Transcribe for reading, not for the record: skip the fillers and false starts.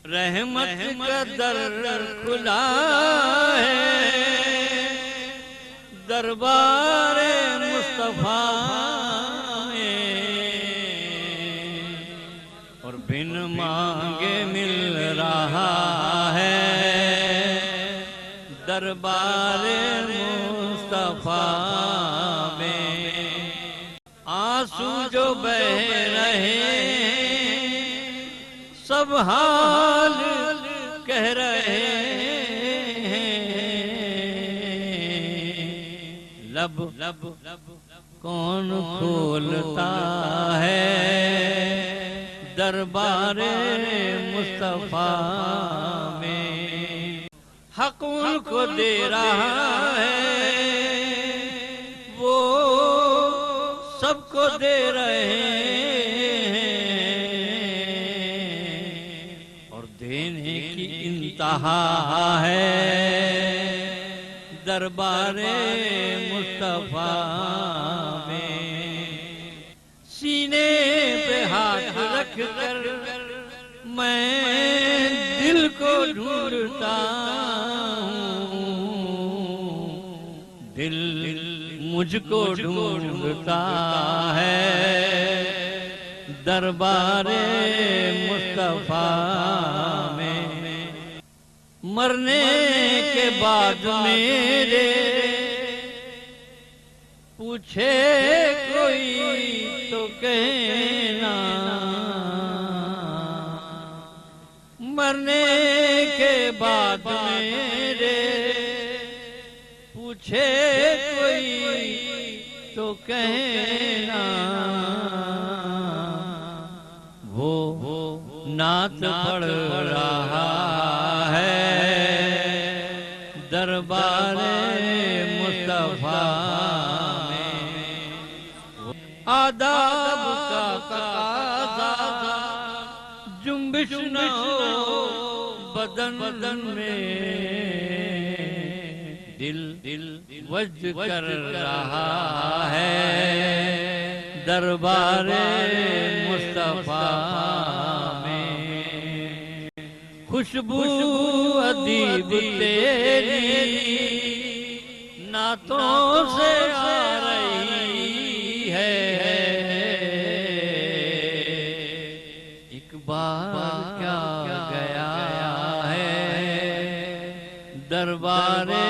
रहमत का दर खुला है, दरबारे मुस्तफा में, और बिन मांगे मिल रहा है, दरबारे मुस्तफा में। आंसू जो बह रहे सब हाल कह रहे हैं, लब कौन खोलता है, दरबारे मुस्तफा में। हक उनको दे रहा है, वो सबको दे रहे हैं, और देने की इंतहा है, दरबारे मुस्तफा में। सीने पे हाथ रख कर मैं दिल को ढूंढता हूँ, दिल मुझको ढूंढता है, दरबारे मुस्तफा में। मरने के बाद मेरे पूछे कोई तो कहना, मरने के बाद मेरे पूछे कोई तो कहना, वो नात पढ़ रहा है, दरबारे मुस्तफा में। आदाब का तकाज़ा जुम्बिश न हो बदन में, दिल वज्द कर रहा है, दरबारे मुस्तफा में। खुशबू अदीब तेरी नातों से आ रही है, एक बार क्या गया है, दरबारे